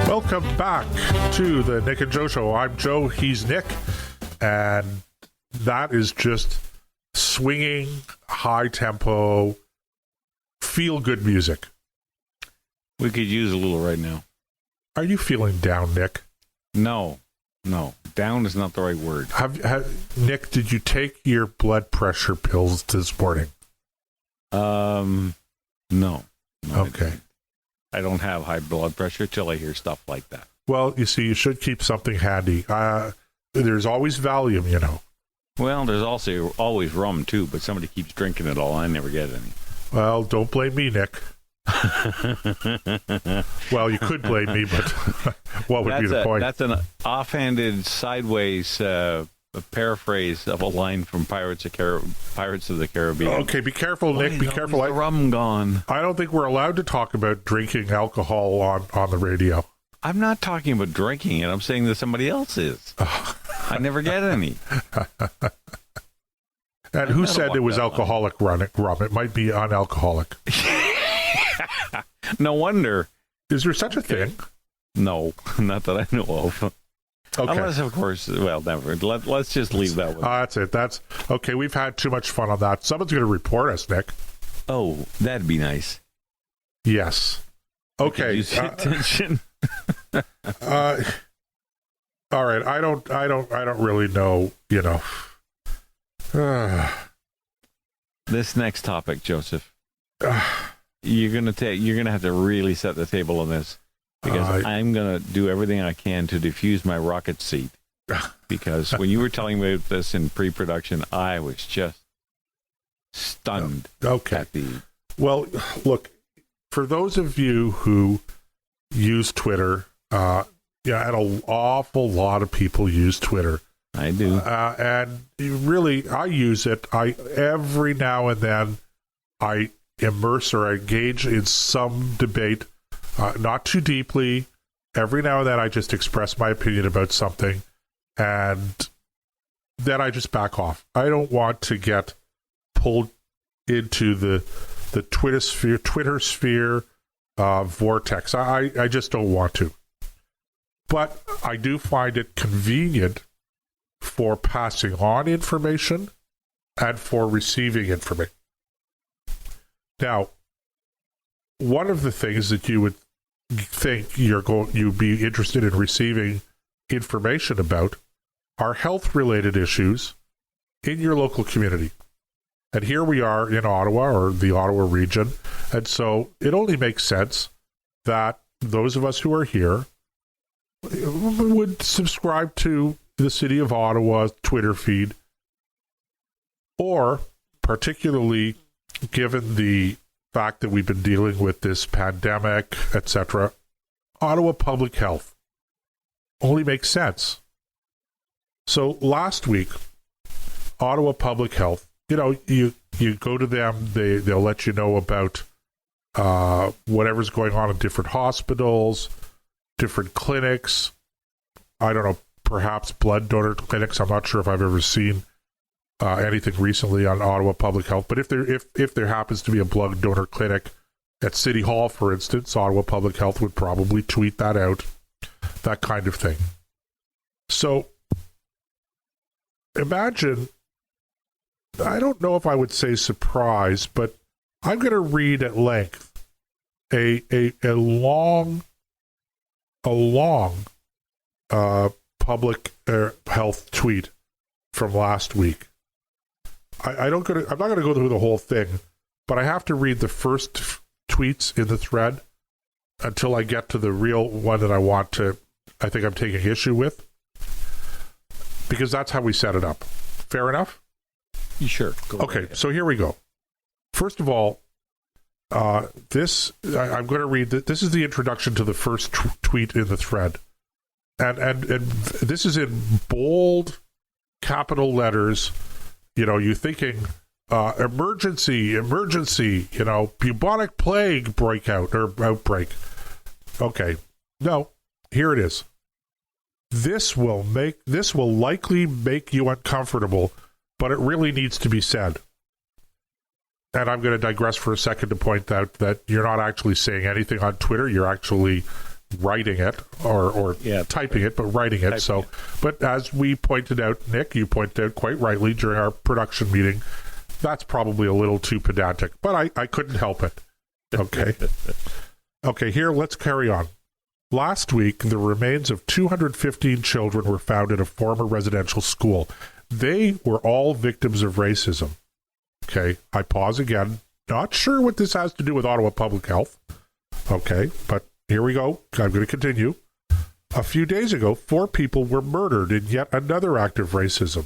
Welcome back to the Nick and Joe Show. I'm Joe, he's Nick, and that is just swinging, high-tempo, feel-good music. We could use a little right now. Are you feeling down, Nick? No. Down is not the right word. Nick, did you take your blood pressure pills this morning? No. Okay. I don't have high blood pressure till I hear stuff like that. Well, you see, you should keep something handy. There's always Valium, you know. Well, there's also always rum, too, but somebody keeps drinking it all. I never get any. Well, don't blame me, Nick. Well, you could blame me, but what would be the point? That's an offhanded, sideways paraphrase of a line from Pirates of the Caribbean. Okay, be careful, Nick. Be careful. The rum gone. I don't think we're allowed to talk about drinking alcohol on the radio. I'm not talking about drinking it. I'm saying that somebody else is. I never get any. And who said it was alcoholic rum? It might be unalcoholic. No wonder. Is there such a thing? No, not that I know of. Okay. Unless, of course, well, never. Let's just leave that one. That's it. That's okay. We've had too much fun on that. Someone's going to report us, Nick. Oh, that'd be nice. Yes. Okay. Use attention. All right. I don't really know. You know. This next topic, Joseph. You're gonna have to really set the table on this, because I'm gonna do everything I can to defuse my rocket seat. Because when you were telling me about this in pre-production, I was just stunned. Okay. At the... Well, look, for those of you who use Twitter, and an awful lot of people use Twitter. I do, and really, I use it. Every now and then, I immerse or engage in some debate, not too deeply. Every now and then I just express my opinion about something, and then I just back off. I don't want to get pulled into the Twitter sphere vortex. I just don't want to. But I do find it convenient for passing on information and for receiving information. Now, one of the things that you would think you'd be interested in receiving information about are health-related issues in your local community. And here we are in Ottawa, or the Ottawa region, and so it only makes sense that those of us who are here would subscribe to the City of Ottawa Twitter feed, or particularly given the fact that we've been dealing with this pandemic, etc., Ottawa Public Health only makes sense. So last week, Ottawa Public Health, you go to them, they'll let you know about whatever's going on in different hospitals, different clinics. I don't know, perhaps blood donor clinics. I'm not sure if I've ever seen anything recently on Ottawa Public Health, but if there happens to be a blood donor clinic at City Hall, for instance, Ottawa Public Health would probably tweet that out, that kind of thing. So imagine, I don't know if I would say surprise, but I'm going to read at length a long public health tweet from last week. I'm not going to go through the whole thing, but I have to read the first tweets in the thread until I get to the real one that I think I'm taking issue with, because that's how we set it up. Fair enough? Sure. Okay, so here we go. First of all, I'm going to read this is the introduction to the first tweet in the thread. And this is in bold capital letters. You thinking emergency, bubonic plague outbreak. Okay. No, here it is. This will likely make you uncomfortable, but it really needs to be said. And I'm going to digress for a second to point out that you're not actually saying anything on Twitter. You're actually writing it or typing it, but writing it. But as we pointed out, Nick, you pointed out quite rightly during our production meeting, that's probably a little too pedantic, but I couldn't help it. Okay. Okay, here, let's carry on. Last week, the remains of 215 children were found in a former residential school. They were all victims of racism. Okay, I pause again. Not sure what this has to do with Ottawa Public Health. Okay, but here we go. I'm going to continue. A few days ago, 4 people were murdered in yet another act of racism.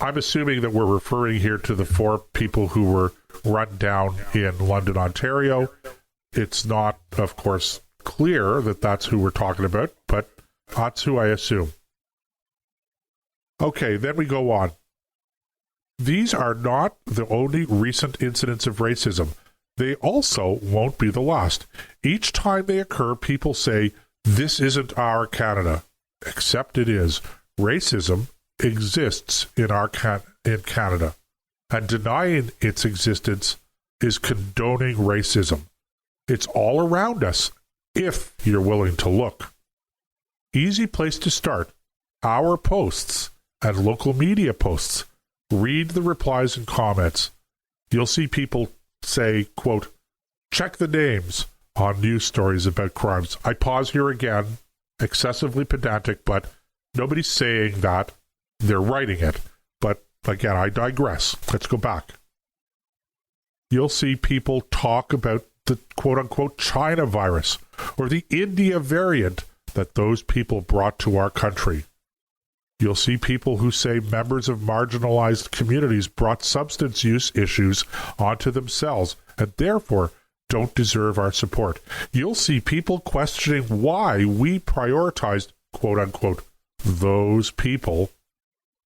I'm assuming that we're referring here to the 4 people who were run down in London, Ontario. It's not, of course, clear that that's who we're talking about, but that's who I assume. Okay, then we go on. These are not the only recent incidents of racism. They also won't be the last. Each time they occur, people say, this isn't our Canada. Except it is. Racism exists in in Canada. And denying its existence is condoning racism. It's all around us, if you're willing to look. Easy place to start. Our posts and local media posts. Read the replies and comments. You'll see people say, quote, check the names on news stories about crimes. I pause here again, excessively pedantic, but nobody's saying that. They're writing it. But again, I digress. Let's go back. You'll see people talk about the quote-unquote China virus or the India variant that those people brought to our country. You'll see people who say members of marginalized communities brought substance use issues onto themselves and therefore don't deserve our support. You'll see people questioning why we prioritized, quote-unquote, those people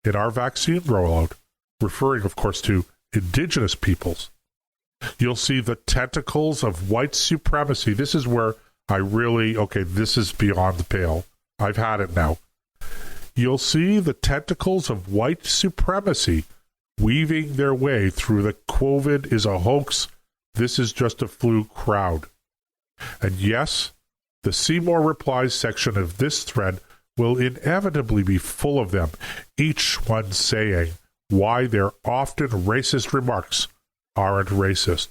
in our vaccine rollout, referring, of course, to Indigenous peoples. You'll see the tentacles of white supremacy. This is where this is beyond the pale. I've had it now. You'll see the tentacles of white supremacy weaving their way through the COVID is a hoax, this is just a flu crowd. And yes, the See More Replies section of this thread will inevitably be full of them, each one saying why their often racist remarks aren't racist.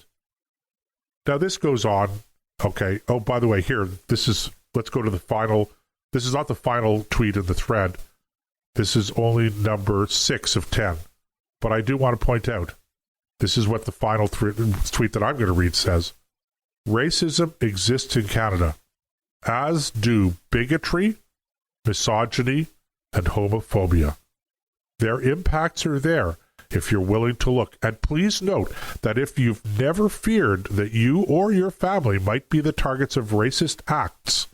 Now this goes on. Okay. Oh, by the way, let's go to the final. This is not the final tweet in the thread. This is only number 6 of 10. But I do want to point out, this is what the final tweet that I'm going to read says. Racism exists in Canada, as do bigotry, misogyny, and homophobia. Their impacts are there if you're willing to look. And please note that if you've never feared that you or your family might be the targets of racist acts,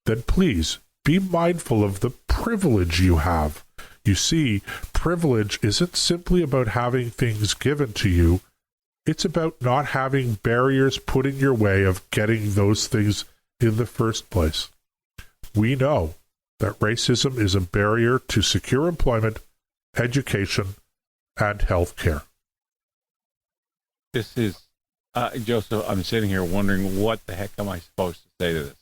then please be mindful of the privilege you have. You see, privilege isn't simply about having things given to you. It's about not having barriers put in your way of getting those things in the first place. We know that racism is a barrier to secure employment, education, and health care. This is, Joseph, I'm sitting here wondering what the heck am I supposed to say to this?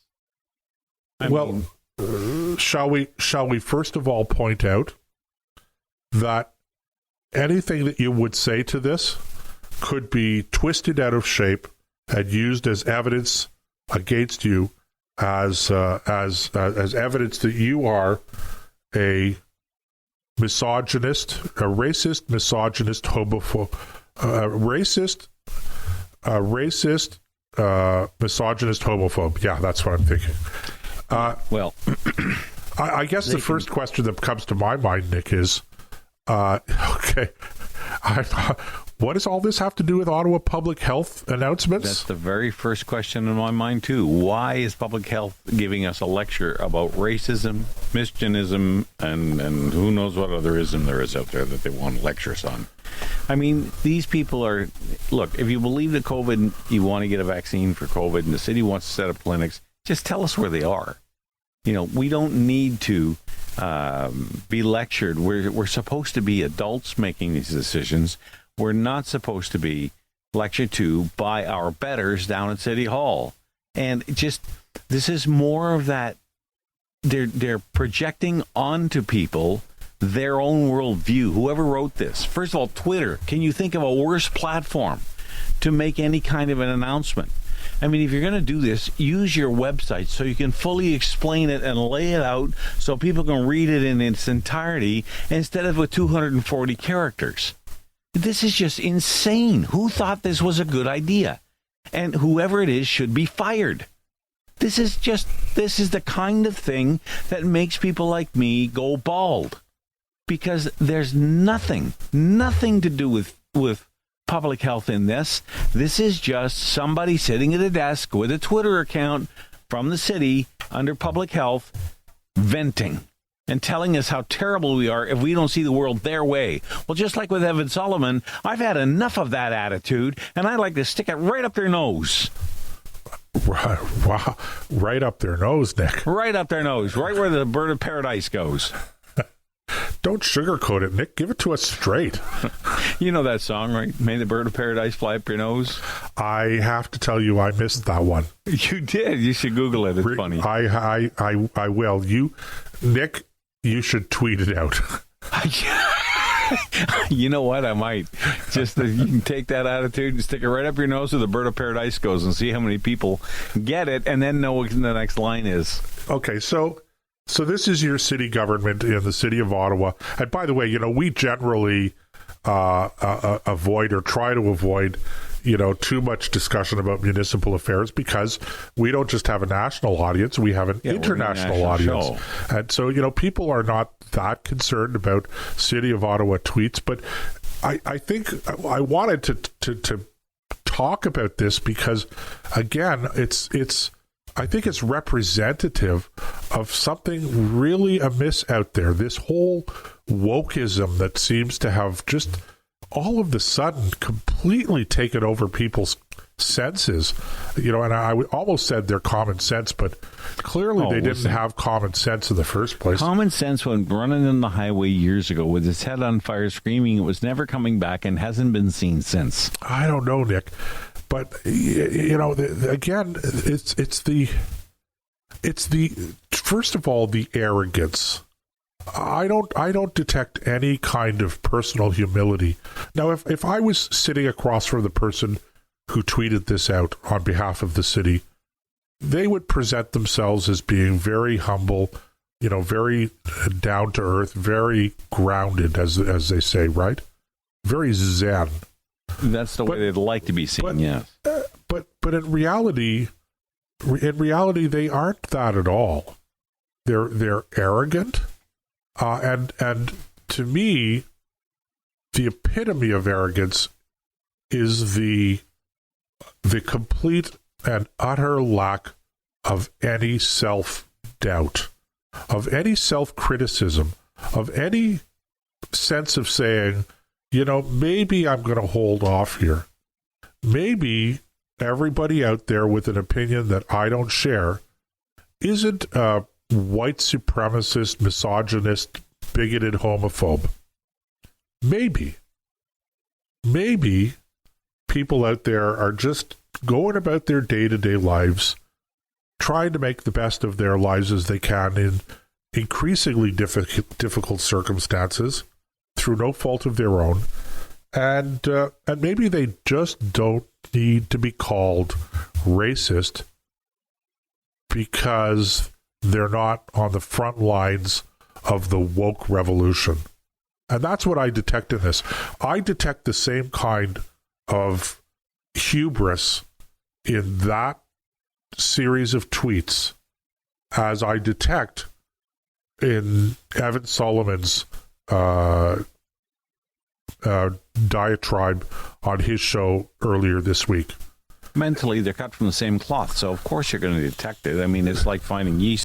Shall we first of all point out that anything that you would say to this could be twisted out of shape and used as evidence against you as evidence that you are a misogynist, a racist, misogynist, homophobe, misogynist, homophobe. Yeah, that's what I'm thinking. I guess the first question that comes to my mind, Nick, is, okay, what does all this have to do with Ottawa Public Health announcements? That's the very first question in my mind, too. Why is Public Health giving us a lecture about racism, misogynist, and who knows what other ism there is out there that they want to lecture us on? I mean, these people are... Look, if you believe that COVID, you want to get a vaccine for COVID, and the city wants to set up clinics, just tell us where they are. You know, we don't need to be lectured. We're supposed to be adults making these decisions. We're not supposed to be lectured to by our betters down at City Hall. And just This is more of that. They're projecting onto people their own worldview. Whoever wrote this, first of all, Twitter. Can you think of a worse platform to make any kind of an announcement? I mean, if you're going to do this, use your website so you can fully explain it and lay it out so people can read it in its entirety instead of with 240 characters. This is just insane. Who thought this was a good idea? And whoever it is should be fired. This is the kind of thing that makes people like me go bald. Because there's nothing to do with public health in this. This is just somebody sitting at a desk with a Twitter account from the city under public health venting and telling us how terrible we are if we don't see the world their way. Well, just like with Evan Solomon, I've had enough of that attitude, and I'd like to stick it right up their nose. Wow. Right up their nose, Nick. Right up their nose. Right where the bird of paradise goes. Don't sugarcoat it, Nick. Give it to us straight. You know that song, right? May the bird of paradise fly up your nose. I have to tell you, I missed that one. You did. You should Google it. It's funny. I will. Nick, you should tweet it out. You know what? I might. Just you can take that attitude and stick it right up your nose where the bird of paradise goes and see how many people get it and then know what the next line is. Okay, so this is your city government in the city of Ottawa. And by the way, we generally avoid or try to avoid, too much discussion about municipal affairs because we don't just have a national audience, we have an international audience. Show. And so, people are not that concerned about City of Ottawa tweets. But I think I wanted to talk about this because, again, I think it's representative of something really amiss out there. This whole wokeism that seems to have just all of the sudden completely taken over people's senses. And I almost said their common sense, but clearly they didn't have common sense in the first place. Common sense went running on the highway years ago with his head on fire screaming it was never coming back and hasn't been seen since. I don't know, Nick. But again, it's the first of all the arrogance. I don't detect any kind of personal humility. Now, if I was sitting across from the person who tweeted this out on behalf of the city, they would present themselves as being very humble, very down to earth, very grounded, as they say, right? Very zen. That's the way they'd like to be seen, yes. But in reality, they aren't that at all. They're arrogant, and to me, the epitome of arrogance is the complete and utter lack of any self-doubt, of any self-criticism, of any sense of saying, maybe I'm going to hold off here. Maybe everybody out there with an opinion that I don't share isn't a white supremacist, misogynist, bigoted homophobe. Maybe people out there are just going about their day-to-day lives, trying to make the best of their lives as they can in increasingly difficult circumstances, through no fault of their own, and maybe they just don't need to be called racist because they're not on the front lines of the woke revolution. And that's what I detect in this. I detect the same kind of hubris in that series of tweets as I detect in Evan Solomon's diatribe on his show earlier this week. Mentally, they're cut from the same cloth, so of course you're going to detect it. I mean, it's like finding yeast